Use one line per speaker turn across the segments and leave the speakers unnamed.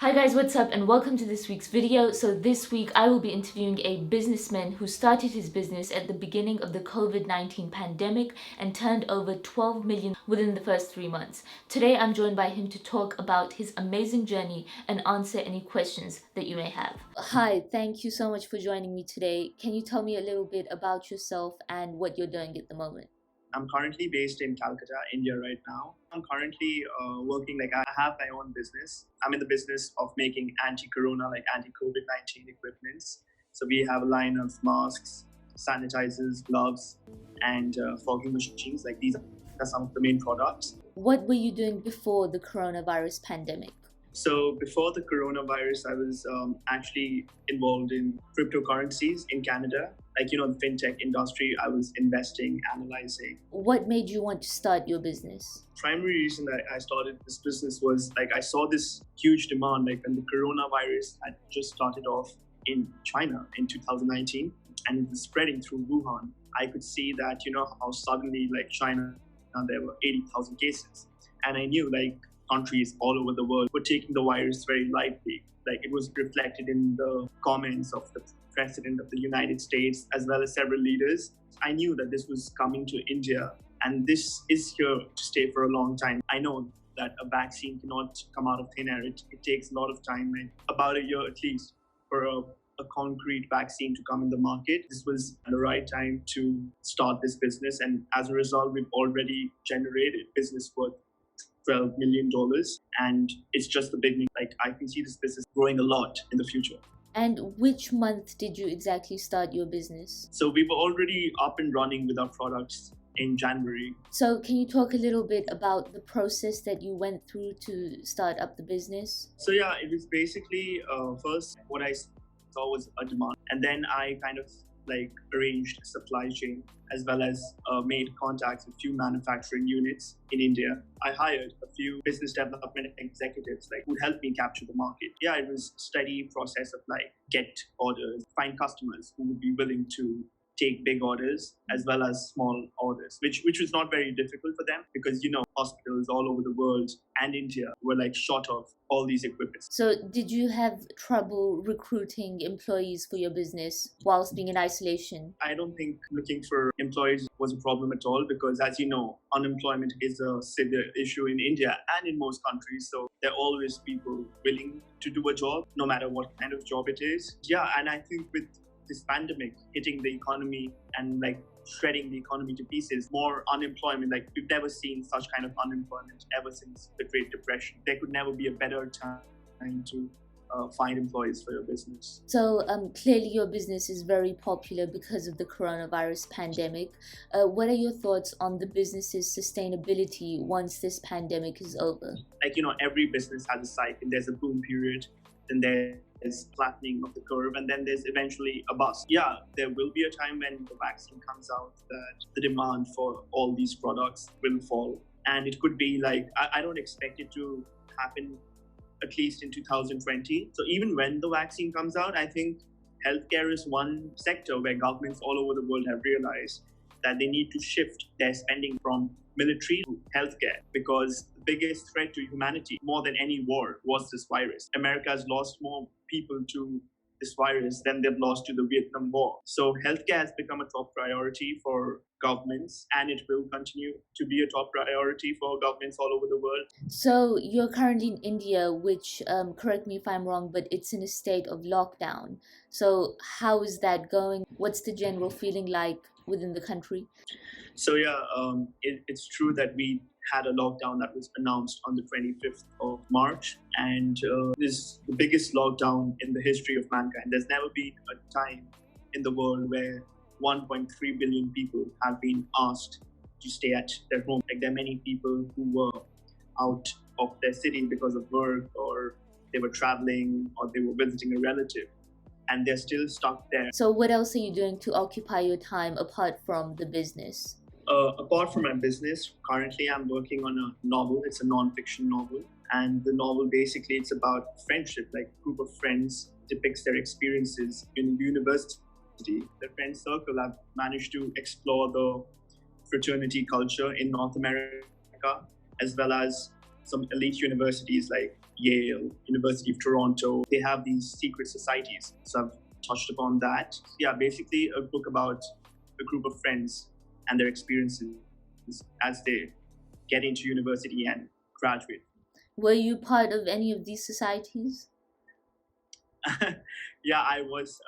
Hi guys, what's up and welcome to this week's video. So this week I will be interviewing a businessman who started his business at the beginning of the COVID-19 pandemic and turned over 12 million within the first 3 months. Today I'm joined by him to talk about his amazing journey and answer any questions that you may have. Hi, thank you so much for joining me today. Can you tell me a little bit about yourself and what you're doing at the moment?
I'm currently based in Calcutta, India right now. I'm currently working, I have my own business. I'm in the business of making anti-corona, anti-COVID-19 equipments. So we have a line of masks, sanitizers, gloves, and fogging machines. These are some of the main products.
What were you doing before the coronavirus pandemic?
So before the coronavirus, I was actually involved in cryptocurrencies in Canada. The fintech industry, I was investing, analyzing.
What made you want to start your business?
Primary reason that I started this business was I saw this huge demand, when the coronavirus had just started off in China in 2019 and it was spreading through Wuhan. I could see that, how suddenly China, there were 80,000 cases. And I knew countries all over the world were taking the virus very lightly. It was reflected in the comments of the President of the United States, as well as several leaders. I knew that this was coming to India, and this is here to stay for a long time. I know that a vaccine cannot come out of thin air. It takes a lot of time, about a year at least, for a concrete vaccine to come in the market. This was the right time to start this business, and as a result, we've already generated business worth $12 million, and it's just the beginning. I can see this business growing a lot in the future.
And which month did you exactly start your business?
So we were already up and running with our products in January.
So can you talk a little bit about the process that you went through to start up the business?
So yeah, it was basically first what I saw was a demand, and then I kind of arranged a supply chain, as well as made contacts with few manufacturing units in India. I hired a few business development executives who would help me capture the market. Yeah, it was a steady process of get orders, find customers who would be willing to take big orders as well as small orders, which was not very difficult for them because hospitals all over the world and India were short of all these equipment.
So did you have trouble recruiting employees for your business whilst being in isolation?
I don't think looking for employees was a problem at all because, as you know, unemployment is a severe issue in India and in most countries. So there are always people willing to do a job, no matter what kind of job it is. Yeah, and I think with this pandemic hitting the economy and shredding the economy to pieces, more unemployment, we've never seen such kind of unemployment ever since the Great Depression. There could never be a better time to find employees for your business.
So clearly your business is very popular because of the coronavirus pandemic. What are your thoughts on the business's sustainability once this pandemic is over?
Every business has a cycle. There's a boom period, then there's flattening of the curve, and then there's eventually a bust. Yeah, there will be a time when the vaccine comes out that the demand for all these products will fall. And it could be I don't expect it to happen at least in 2020. So even when the vaccine comes out, I think healthcare is one sector where governments all over the world have realized that they need to shift their spending from military to healthcare, because the biggest threat to humanity, more than any war, was this virus. America has lost more people to this virus than they've lost to the Vietnam War. So healthcare has become a top priority for governments, and it will continue to be a top priority for governments all over the world.
So you're currently in India, which, correct me if I'm wrong, but it's in a state of lockdown. So how is that going? What's the general feeling like within the country?
So yeah, it's true that we had a lockdown that was announced on the 25th of March, and this is the biggest lockdown in the history of mankind. There's never been a time in the world where 1.3 billion people have been asked to stay at their home. There are many people who were out of their city because of work, or they were traveling, or they were visiting a relative, and they're still stuck there.
So what else are you doing to occupy your time apart from the business?
Apart from my business, currently I'm working on a novel. It's a non-fiction novel. And the novel, basically, it's about friendship. A group of friends depicts their experiences in university. The friend circle have managed to explore the fraternity culture in North America, as well as some elite universities like Yale, University of Toronto. They have these secret societies. So I've touched upon that. Yeah, basically a book about a group of friends and their experiences as they get into university and graduate.
Were you part of any of these societies?
Yeah, I was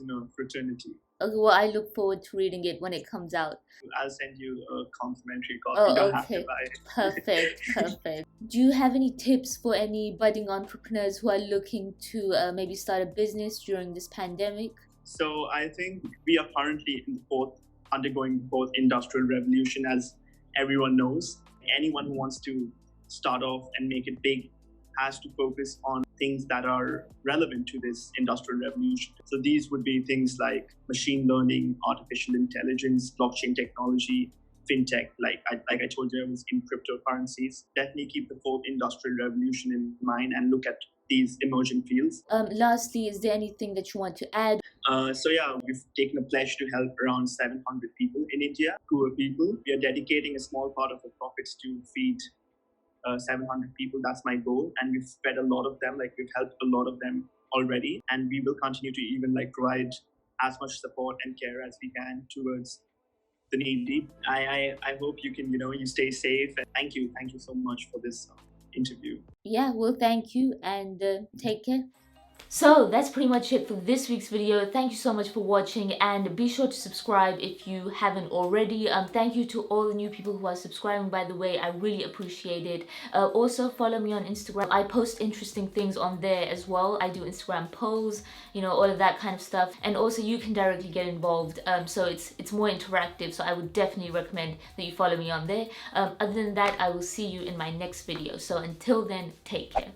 in a fraternity.
Okay, well, I look forward to reading it when it comes out.
I'll send you a complimentary copy. You
Oh,
don't have to
okay.
buy it.
Perfect, perfect. Do you have any tips for any budding entrepreneurs who are looking to maybe start a business during this pandemic?
So I think we are currently undergoing the fourth industrial revolution, as everyone knows. Anyone who wants to start off and make it big has to focus on things that are relevant to this industrial revolution. So these would be things like machine learning, artificial intelligence, blockchain technology, fintech. Like I told you, I was in cryptocurrencies. Definitely keep the fourth industrial revolution in mind and look at these emerging fields.
Lastly, is there anything that you want to add?
So yeah, we've taken a pledge to help around 700 people in India, poor people. We are dedicating a small part of the profits to feed 700 people. That's my goal, and we've fed a lot of them. Like we've helped a lot of them already, and we will continue to even provide as much support and care as we can towards the needy. I hope you can you stay safe, and thank you so much for this interview.
Yeah, well, thank you and take care. So that's pretty much it for this week's video. Thank you so much for watching, and be sure to subscribe if you haven't already. Thank you to all the new people who are subscribing, by the way. I really appreciate it. Also follow me on Instagram. I post interesting things on there as well. I do Instagram polls, all of that kind of stuff. And also you can directly get involved, so it's more interactive. So I would definitely recommend that you follow me on there. Other than that, I will see you in my next video. So until then, take care.